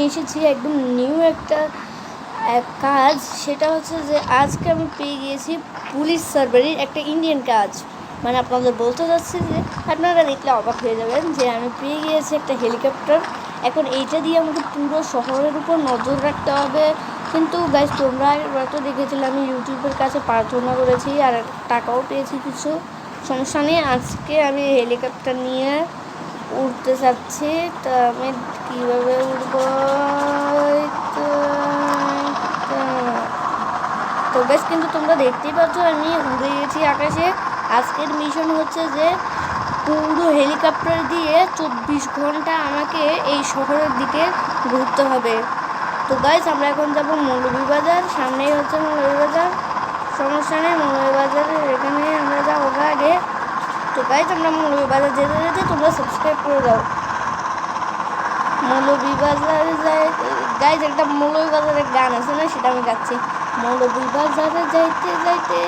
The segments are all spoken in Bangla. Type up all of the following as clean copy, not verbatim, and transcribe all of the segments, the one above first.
এসেছি একদম নিউ একটা কাজ। সেটা হচ্ছে যে আজকে আমি পেয়ে গিয়েছি পুলিশ সার্ভারের একটা ইন্ডিয়ান কাজ। মানে আপনাদের বলতে যাচ্ছি যে আপনারা দেখলে অবাক হয়ে যাবেন যে আমি পেয়ে গিয়েছি একটা হেলিকপ্টার। এখন এইটা দিয়ে আমাকে পুরো শহরের উপর নজর রাখতে হবে। কিন্তু গাইজ তোমরা তো দেখেছিলে আমি ইউটিউবের কাছে প্রার্থনা করেছি আর টাকাও পেয়েছি কিছু। সমস্যা নেই, আজকে আমি হেলিকপ্টার নিয়ে উঠতে চাচ্ছি। তা আমি কীভাবে উঠবো? তো বেশ, কিন্তু তোমরা দেখতেই পাচ্ছ আমি উড়ে গেছি আকাশে। আজকের মিশন হচ্ছে যে পুরো হেলিকপ্টার দিয়ে 24 ঘন্টা আমাকে এই শহরের দিকে ঘুরতে হবে। তো গাইজ আমরা এখন যাব মৌলভীবাজার, সামনেই হচ্ছে মৌলভীবাজার। সমস্যা নেই, মৌলভীবাজারের এখানে আমরা যাবো আগে। তো গাইজ আমরা মৌলভীবাজার যেতে যেতে তোমরা সাবস্ক্রাইব করে দাও। মৌলভীবাজারে যাই গাইজ, একটা মৌলভীবাজারের গান আছে না, সেটা আমি গাচ্ছি। মৌলভীবাজারে যাইতে যাইতে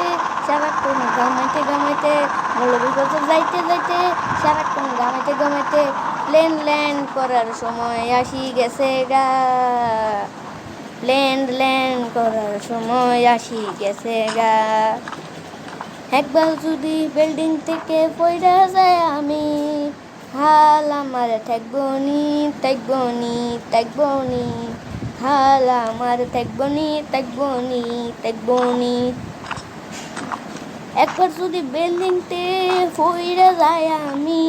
সারাক্ষণ গামাইতে গামাইতে, মৌলভীবাজার যাইতে যাইতে সারাক্ষণ গামাইতে গামাইতে, প্লেন ল্যান্ড করার সময় আসি গেছে গা, প্লেন ল্যান্ড করার সময় আসি গেছে গা। একবার যদি বিল্ডিং থেকে পড়ে যায় আমি, হাল আমার থাকবনি থাকবনি থাকবনি, হাল আমার থাকবনি থাকবনি থাকবনি। একবার যদি বিল্ডিংতে পড়ে যায় আমি,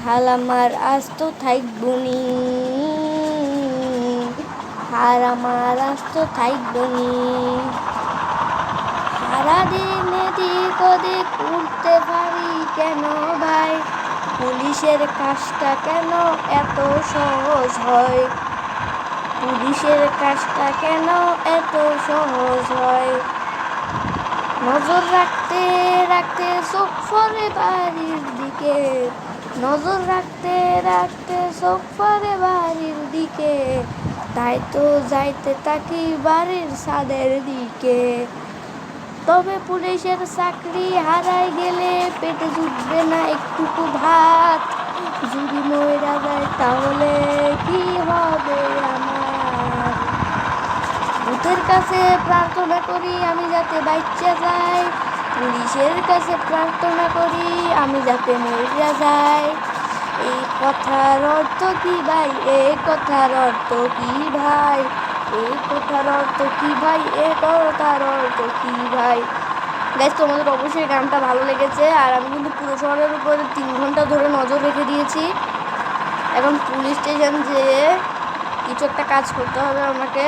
হাল আমার আস্ত থাকবনি, হার আমার আস্ত থাকবনি। সারাদিন এদিক ওদিক উঠতে পারি কেন ভাই, পুলিশের কাজটা কেন এত সহজ হয়, পুলিশের কাজটা কেন এত সহজ হয়। নজর রাখতে রাখতে চোখ পড়ে বাড়ির দিকে, নজর রাখতে রাখতে চোখ পড়ে বাড়ির দিকে, তাই তো যাইতে থাকি বাড়ির ছাদের দিকে। তবে পুলিশের চাকরি হারাই গেলে পেটে জুটবে না একটুকু ভাত, যদি মইরা যায় তাহলে কি হবে আমার। ভূতের কাছে প্রার্থনা করি আমি যাতে বাচ্চা যাই, পুলিশের কাছে প্রার্থনা করি আমি যাতে মইরা যাই। এই কথার অর্থ কি ভাই, এই কথার অর্থ কি ভাই, এই কথার অর্থ কি ভাই, এই কথার অর্থ কি ভাই। গাইজ তোমাদের অবশ্যই গানটা ভালো লেগেছে। আর আমি কিন্তু পুরো শহরের উপরে 3 ঘন্টা ধরে নজর রেখে দিয়েছি। এখন পুলিশ স্টেশন যেয়ে কিছু একটা কাজ করতে হবে আমাকে।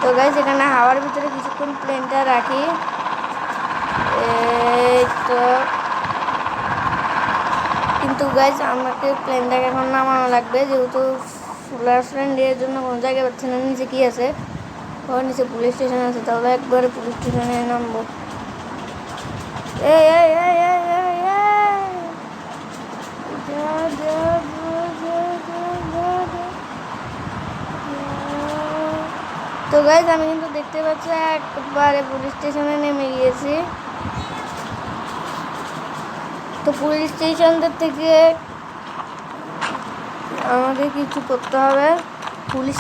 তো গাইজ এখানে হাওয়ার ভিতরে কিছুক্ষণ প্লেনটা রাখি। তো কিন্তু গাইজ আমাকে প্লেনটাকে এখন নামানো লাগবে, যেহেতু ফুলার ফ্রেন্ড এর জন্য কোনো জায়গায় পাচ্ছে না। নিচে কি আছে? ওর নিচে পুলিশ স্টেশন আছে, তাহলে একবারে পুলিশ স্টেশনে নামবো। তো গাইজ আমি কিন্তু দেখতে পাচ্ছি একবারে পুলিশ স্টেশনে নেমে গিয়েছি। তো পুলিশ স্টেশনদের থেকে আমাদের কিছু করতে হবে। পুলিশ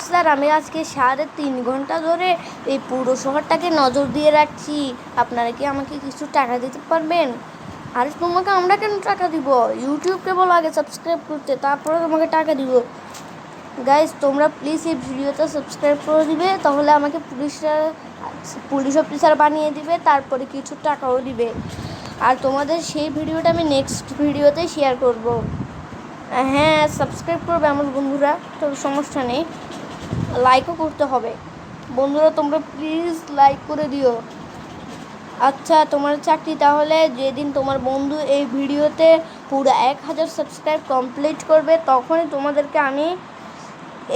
স্যার আমি আজকে 3.5 ঘন্টা ধরে এই পুরো শহরটাকে নজর দিয়ে রাখছি, আপনারা কি আমাকে কিছু টাকা দিতে পারবেন? আরে তোমাকে আমরা কেন টাকা দিব? ইউটিউবকে বলো আগে সাবস্ক্রাইব করতে, তারপরে তোমাকে টাকা দিব। গাইজ তোমরা প্লিজ এই ভিডিওতে সাবস্ক্রাইব করে দিবে, তাহলে আমাকে পুলিশ অফিসার বানিয়ে দিবে, তারপরে কিছু টাকাও দিবে। আর তোমাদের সেই ভিডিওটা আমি নেক্সট ভিডিওতে শেয়ার করব। হ্যাঁ, সাবস্ক্রাইব করবে আমার বন্ধুরা, তো সমস্যা নেই, লাইকও করতে হবে। বন্ধুরা তোমরা প্লিজ লাইক করে দিও। আচ্ছা, তোমার চাকরি তাহলে যেদিন তোমার বন্ধু এই ভিডিওতে পুরো 1000 সাবস্ক্রাইব কমপ্লিট করবে, তখনই তোমাদেরকে আমি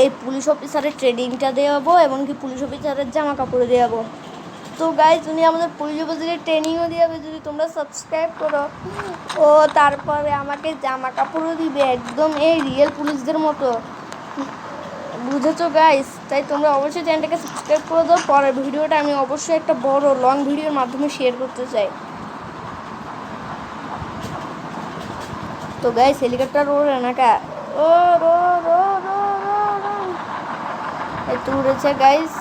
এই পুলিশ অফিসারের ট্রেনিংটা দেওয়াবো এবং কি পুলিশ অফিসারের জামা কাপড় দেওয়াবো। তো গাইজ উনি আমাদের পুলিশ অফিসারের ট্রেনিংও দেওয়াবে যদি তোমরা সাবস্ক্রাইব করো, ও তারপরে আমাকে জামা কাপড়ও দিবে একদম এই রিয়েল পুলিশদের মতো, বুঝেছো গাইজ? তাই তোমরা অবশ্যই চ্যানেলটাকে সাবস্ক্রাইব করে দাও। পরের ভিডিওটা আমি অবশ্যই একটা বড় লং ভিডিওর মাধ্যমে শেয়ার করতে চাই। তো গাইজ হেলিকপ্টার ওড়ে না কা ও রো রো রো রো রো একটু উড়েছে গাইস।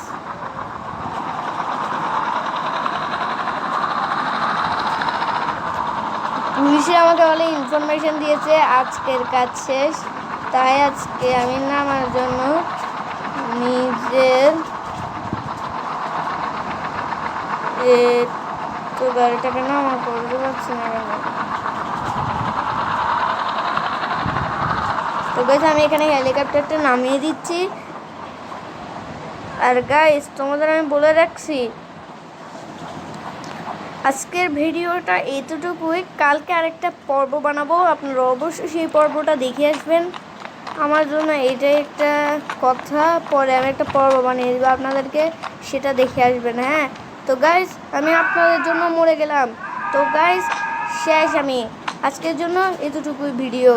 পুলিশে আমাকে বলে ইনফরমেশন দিয়েছে আজকের কাজ শেষ, তাই আজকে আমি নামার জন্য নিজের তো গাড়িটাকে নামা করতে পারছি না কেন। তো গাইস আমি এখানে হেলিকপ্টারটা নামিয়ে দিচ্ছি। আর গাইস তোমাদের আমি বলে রাখছি আজকের ভিডিওটা এতটুকুই, কালকে আরেকটা পর্ব বানাবো, আপনারা অবশ্যই সেই পর্বটা দেখে আসবেন। আমার জন্য এটাই একটা কথা, পরে আমি একটা পর্ব বানিয়ে দেবো আপনাদেরকে, সেটা দেখে আসবেন। হ্যাঁ তো গাইস আমি আপনাদের জন্য মরে গেলাম। তো গাইস শেষ আমি আজকের জন্য এতটুকুই ভিডিও।